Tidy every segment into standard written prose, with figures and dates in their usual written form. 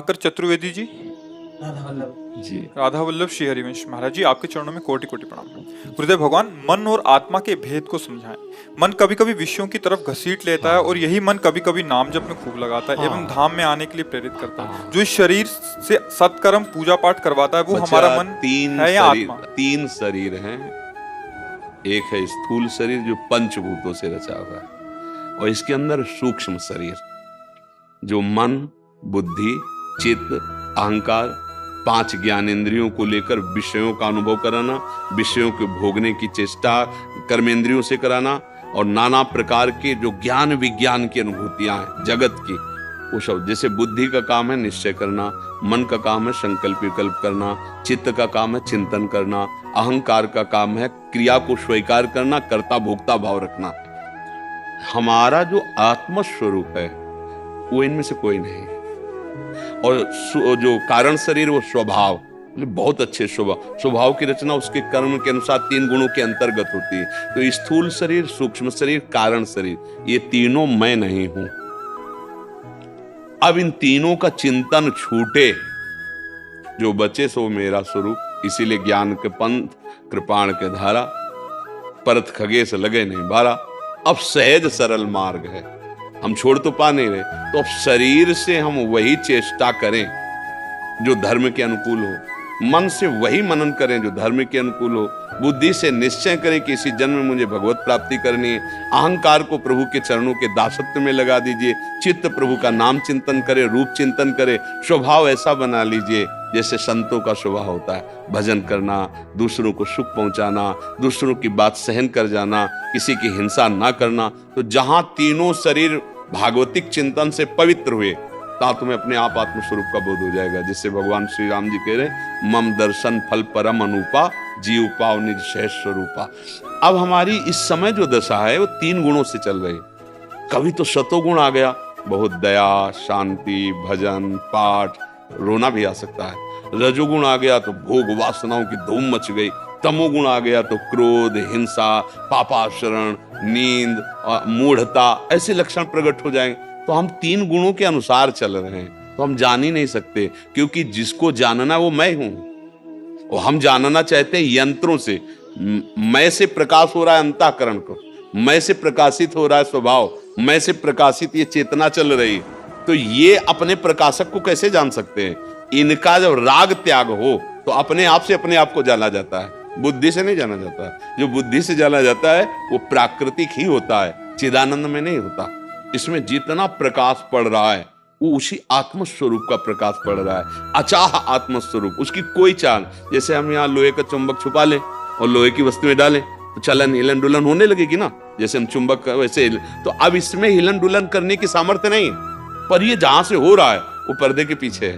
दिवाकर चतुर्वेदी जी, जी। राधा वल्लभ श्री हरिवंश महाराज जी, आपके चरणों में कोटि कोटि प्रणाम। गुरुदेव भगवान, मन और आत्मा के भेद को समझाएं। मन कभी कभी विषयों की तरफ घसीट लेता है और यही मन कभी कभी नाम जप में खूब लगाता है एवं धाम में आने के लिए प्रेरित करता है। जो इस शरीर से सत्कर्म पूजा पाठ करवाता है वो हमारा मन है या आत्मा? तीन शरीर हैं। एक है स्थूल शरीर जो पंचभूतों से रचा हुआ है, और इसके अंदर सूक्ष्म शरीर जो मन, बुद्धि, चित्त, अहंकार, पांच ज्ञानेंद्रियों को लेकर विषयों का अनुभव कराना, विषयों के भोगने की चेष्टा कर्मेंद्रियों से कराना, और नाना प्रकार के जो ज्ञान विज्ञान की अनुभूतियां हैं जगत की, वो सब। जैसे बुद्धि का काम है निश्चय करना, मन का काम है संकल्प विकल्प करना, चित्त का काम है चिंतन करना, अहंकार का काम है क्रिया को स्वीकार करना, कर्ता भोक्ता भाव रखना। हमारा जो आत्म स्वरूप है वो इनमें से कोई नहीं। और जो कारण शरीर वो स्वभाव, बहुत अच्छे स्वभाव की रचना उसके कर्म के अनुसार तीन गुणों के अंतर्गत होती है। तो स्थूल शरीर, सूक्ष्म शरीर, कारण शरीर, ये तीनों मैं नहीं हूं। अब इन तीनों का चिंतन छूटे, जो बचे सो मेरा स्वरूप। इसीलिए ज्ञान के पंथ, कृपाण के धारा, परत खगेश लगे नहीं बारा। अब सहज सरल मार्ग है, हम छोड़ तो पा नहीं रहे, तो अब शरीर से हम वही चेष्टा करें जो धर्म के अनुकूल हो, मन से वही मनन करें जो धर्म के अनुकूल हो, बुद्धि से निश्चय करें कि इसी जन्म में मुझे भगवत प्राप्ति करनी है, अहंकार को प्रभु के चरणों के दासत्व में लगा दीजिए, चित्त प्रभु का नाम चिंतन करे, रूप चिंतन करे, स्वभाव ऐसा बना लीजिए जैसे संतों का स्वभाव होता है, भजन करना, दूसरों को सुख पहुंचाना, दूसरों की बात सहन कर जाना, किसी की हिंसा ना करना। तो जहां तीनों शरीर भागवतिक चिंतन से पवित्र हुए, ता तुम्हें अपने आप आत्म स्वरूप का बोध हो जाएगा। जिससे भगवान श्री राम जी कह रहे, मम दर्शन फल परम अनुपा, जीव पाव निज सहज स्वरूपा। अब हमारी इस समय जो दशा है वो तीन गुणों से चल रही। कभी तो सतोगुण आ गया, बहुत दया, शांति, भजन, पाठ, रोना भी आ सकता है। रजोगुण आ गया तो भोग वासनाओं की धूम मच गई। तमोगुण आ गया तो क्रोध, हिंसा, पापाचरण, नींद, मूढ़ता, ऐसे लक्षण प्रकट हो जाएंगे। तो हम तीन गुणों के अनुसार चल रहे हैं, तो हम जान ही नहीं सकते, क्योंकि जिसको जानना वो मैं हूं, और हम जानना चाहते हैं यंत्रों से। मैं से प्रकाश हो रहा है अंतःकरण को, मैं से प्रकाशित हो रहा है स्वभाव, मैं से प्रकाशित ये चेतना चल रही है। तो ये अपने प्रकाशक को कैसे जान सकते हैं? इनका जब राग त्याग हो तो अपने आप से अपने आप को जाना जाता है, बुद्धि से नहीं जाना जाता है। जो बुद्धि से जाना जाता है वो प्राकृतिक ही होता है, चिदानंद में नहीं होता। इसमें जितना प्रकाश पड़ रहा है वो उसी आत्म स्वरूप का प्रकाश पड़ रहा है, अचाह आत्म स्वरूप, उसकी कोई चाल। जैसे हम यहाँ लोहे का चुंबक छुपा लें और लोहे की वस्तु में डालें तो चलन हिलन डुलन होने लगेगी ना, जैसे हम चुंबक वैसे। तो अब इसमें हिलन डुलन करने की सामर्थ्य नहीं है, पर ये जहां से हो रहा है वो पर्दे के पीछे है।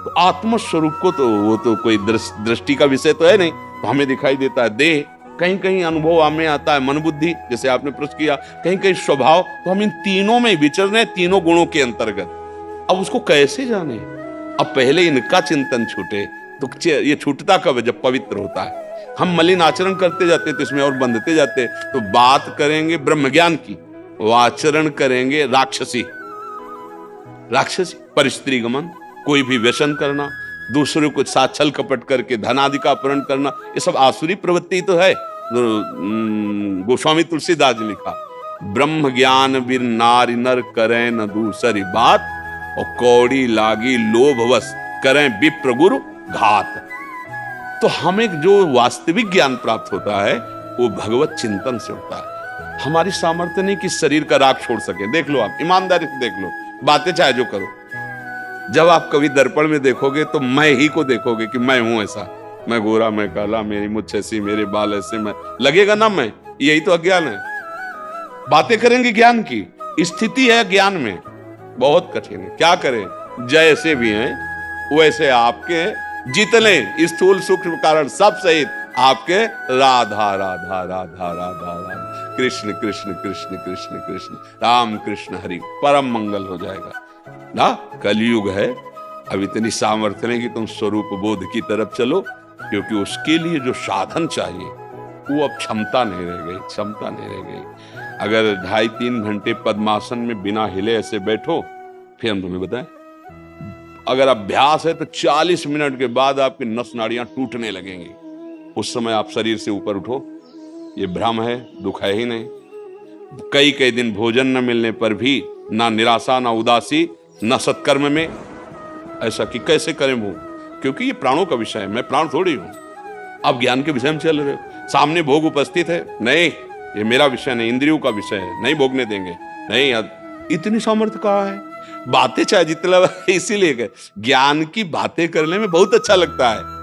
तो आत्म स्वरूप को तो वो तो कोई दृष्टि का विषय तो है नहीं, तो हमें दिखाई देता है देह, कहीं कहीं अनुभव हमें आता है मन बुद्धि, जैसे आपने प्रश्न किया, कहीं कहीं स्वभाव। तो हम इन तीनों में विचर रहे, तीनों गुणों के अंतर्गत। अब उसको कैसे जाने? अब पहले इनका चिंतन छूटे। तो ये छूटता कब है? जब पवित्र होता है। हम मलिन आचरण करते जाते तो इसमें और बंधते जाते। तो बात करेंगे ब्रह्म ज्ञान की, वो आचरण करेंगे राक्षसी परिस्त्री गमन, कोई भी व्यसन करना, दूसरों को साथ छल कपट करके धन आदि का अपहरण करना, ये सब आसुरी प्रवृत्ति तो है। गोस्वामी तुलसीदास जी लिखा, ब्रह्म ज्ञान बिन नारी नर करें न दूसरी बात, और कौड़ी लागी लोभवश करें विप्र गुरु घात। तो हमें जो वास्तविक ज्ञान प्राप्त होता है वो भगवत चिंतन से होता है। हमारी सामर्थ्य नहीं कि शरीर का राग छोड़ सके। देख लो, आप ईमानदारी से देख लो, बातें चाहे जो करो, जब आप कभी दर्पण में देखोगे तो मैं ही को देखोगे कि मैं हूं ऐसा, मैं गोरा, मैं काला, मेरी मुझ ऐसी, मेरे बाल ऐसे, मैं लगेगा ना मैं। यही तो अज्ञान है। बातें करेंगे ज्ञान की, स्थिति है ज्ञान में बहुत कठिन है। क्या करें? जैसे भी हैं वैसे आपके जितने स्थूल सूक्ष्म कारण सब सहित आपके राधा राधा राधा राधा राधा, कृष्ण कृष्ण कृष्ण कृष्ण कृष्ण, राम कृष्ण हरि, परम मंगल हो जाएगा ना। कलयुग है, अब इतनी सामर्थ्य नहीं कि तुम स्वरूप बोध की तरफ चलो, क्योंकि उसके लिए जो साधन चाहिए वो अब क्षमता नहीं रह गई, क्षमता नहीं रह गई। अगर 2.5-3 घंटे पद्मासन में बिना हिले ऐसे बैठो, फिर हम तुम्हें बताएं, अगर अभ्यास है तो 40 मिनट के बाद आपकी नस नाड़ियां टूटने लगेंगी। उस समय आप शरीर से ऊपर उठो, ये भ्रम है, दुख है ही नहीं। कई कई दिन भोजन न मिलने पर भी ना निराशा, ना उदासी, ना सत्कर्म में ऐसा कि कैसे करें वो, क्योंकि ये प्राणों का विषय है, मैं प्राण थोड़ी हूं। आप ज्ञान के विषय में चल रहे हो, सामने भोग उपस्थित है, नहीं ये मेरा विषय नहीं, इंद्रियों का विषय है, नहीं भोगने देंगे, नहीं। इतनी सामर्थ्य कहाँ है? बातें चाहे जितना इसीलिए ज्ञान की बातें करने में बहुत अच्छा लगता है,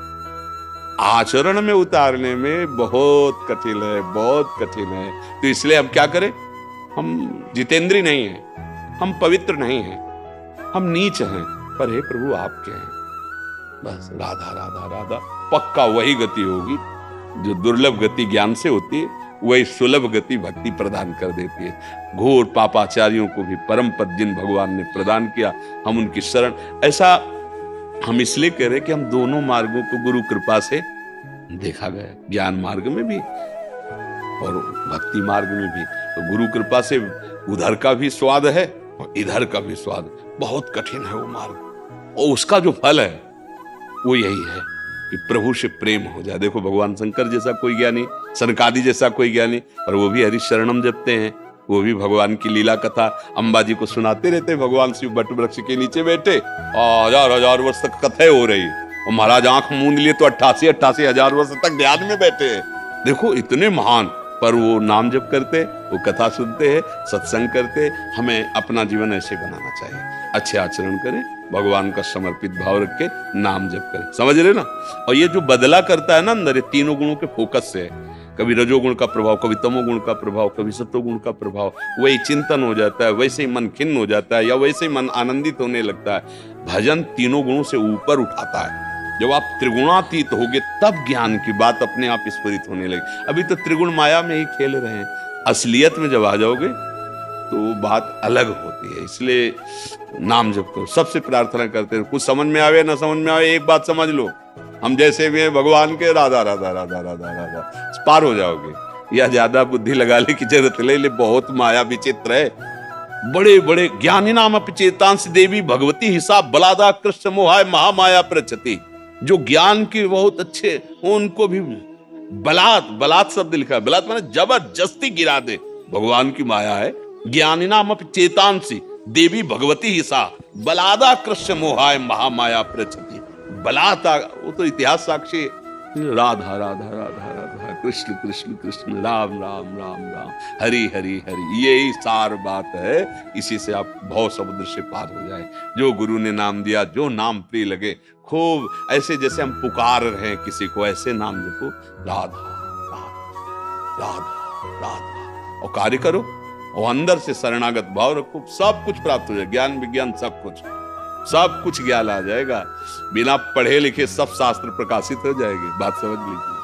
आचरण में उतारने में बहुत कठिन है, बहुत कठिन है। तो इसलिए हम क्या करें? हम जितेंद्री नहीं हैं, हम पवित्र नहीं हैं, हम नीच हैं, पर हे प्रभु आपके हैं। बस राधा राधा राधा, पक्का वही गति होगी जो दुर्लभ गति ज्ञान से होती है, वही सुलभ गति भक्ति प्रदान कर देती है। घोर पापाचारियों को भी परम पद जिन भगवान ने प्रदान किया, हम उनकी शरण। ऐसा हम इसलिए कह रहे कि हम दोनों मार्गों को गुरु कृपा से देखा गया, ज्ञान मार्ग में भी और भक्ति मार्ग में भी। तो गुरु कृपा से उधर का भी स्वाद है और इधर का भी स्वाद। बहुत कठिन है वो मार्ग, और उसका जो फल है वो यही है कि प्रभु से प्रेम हो जाए। देखो भगवान शंकर जैसा कोई ज्ञानी, सनकादि जैसा कोई ज्ञानी, और वो भी हरि शरणम जपते हैं, वो भी भगवान की लीला कथा अंबा जी को सुनाते रहते। भगवान शिव बट वृक्ष के नीचे बैठे, हजार हजार वर्ष तक कथा हो रही, और महाराज आंख मूंद लिए तो 88 हजार वर्ष तक ध्यान में बैठे हैं। देखो इतने महान, पर वो नाम जप करते, वो कथा सुनते हैं, सत्संग करते। हमें अपना जीवन ऐसे बनाना चाहिए, अच्छे आचरण करें, भगवान का समर्पित भाव रख के नाम जप करें, समझ रहे ना। और ये जो बदला करता है ना अंदर, ये तीनों गुणों के फोकस से है, कभी रजोगुण का प्रभाव, कभी तमोगुण का प्रभाव, कभी सत्वगुण का प्रभाव, वही चिंतन हो जाता है, वैसे ही मन खिन्न हो जाता है, या वैसे ही मन आनंदित होने लगता है। भजन तीनों गुणों से ऊपर उठाता है। जब आप त्रिगुणातीत होगे तब ज्ञान की बात अपने आप स्फुरित होने लगी। अभी तो त्रिगुण माया में ही खेल रहे हैं, असलियत में जब आ जाओगे तो बात अलग होती है। इसलिए नाम जप करो, सबसे प्रार्थना करते हैं, कुछ समझ में आवे ना समझ में आवे, एक बात समझ लो, हम जैसे भी हैं भगवान के, राधा राधा राधा राधा राधा, पार हो जाओगे। या ज्यादा बुद्धि लगाने की जरूरत ले, बहुत माया विचित्र है। बड़े बड़े ज्ञानी नाम अपचेतांश देवी भगवती हिसाब बलादा कृष्ण मोहाय महामाया प्रचति। जो ज्ञान के बहुत अच्छे, उनको भी बलात्, बलात् शब्द लिखा है, बलात् माने जबरदस्ती गिरा दे। भगवान की माया है। ज्ञानी नाम अपचेतांसी देवी भगवती हिसा बलादा कृष्ण मोहाय महामाया प्रचति। बलाता, वो तो इतिहास साक्षी, राधा राधा राधा राधा, कृष्ण कृष्ण कृष्ण, राम राम राम राम, हरि हरि हरि, यही सार बात है। इसी से आप भव समुद्र से पार हो जाए। जो गुरु ने नाम दिया, जो नाम प्रिय लगे, खूब ऐसे जैसे हम पुकार रहे हैं किसी को, ऐसे नाम जपो, राधा राधा राधा राधा, और कार्य करो, और अंदर से शरणागत भाव रखो, सब कुछ प्राप्त हो जाए। ज्ञान विज्ञान सब कुछ ज्ञान आ जाएगा। बिना पढ़े लिखे सब शास्त्र प्रकाशित हो जाएंगे। बात समझ लीजिए।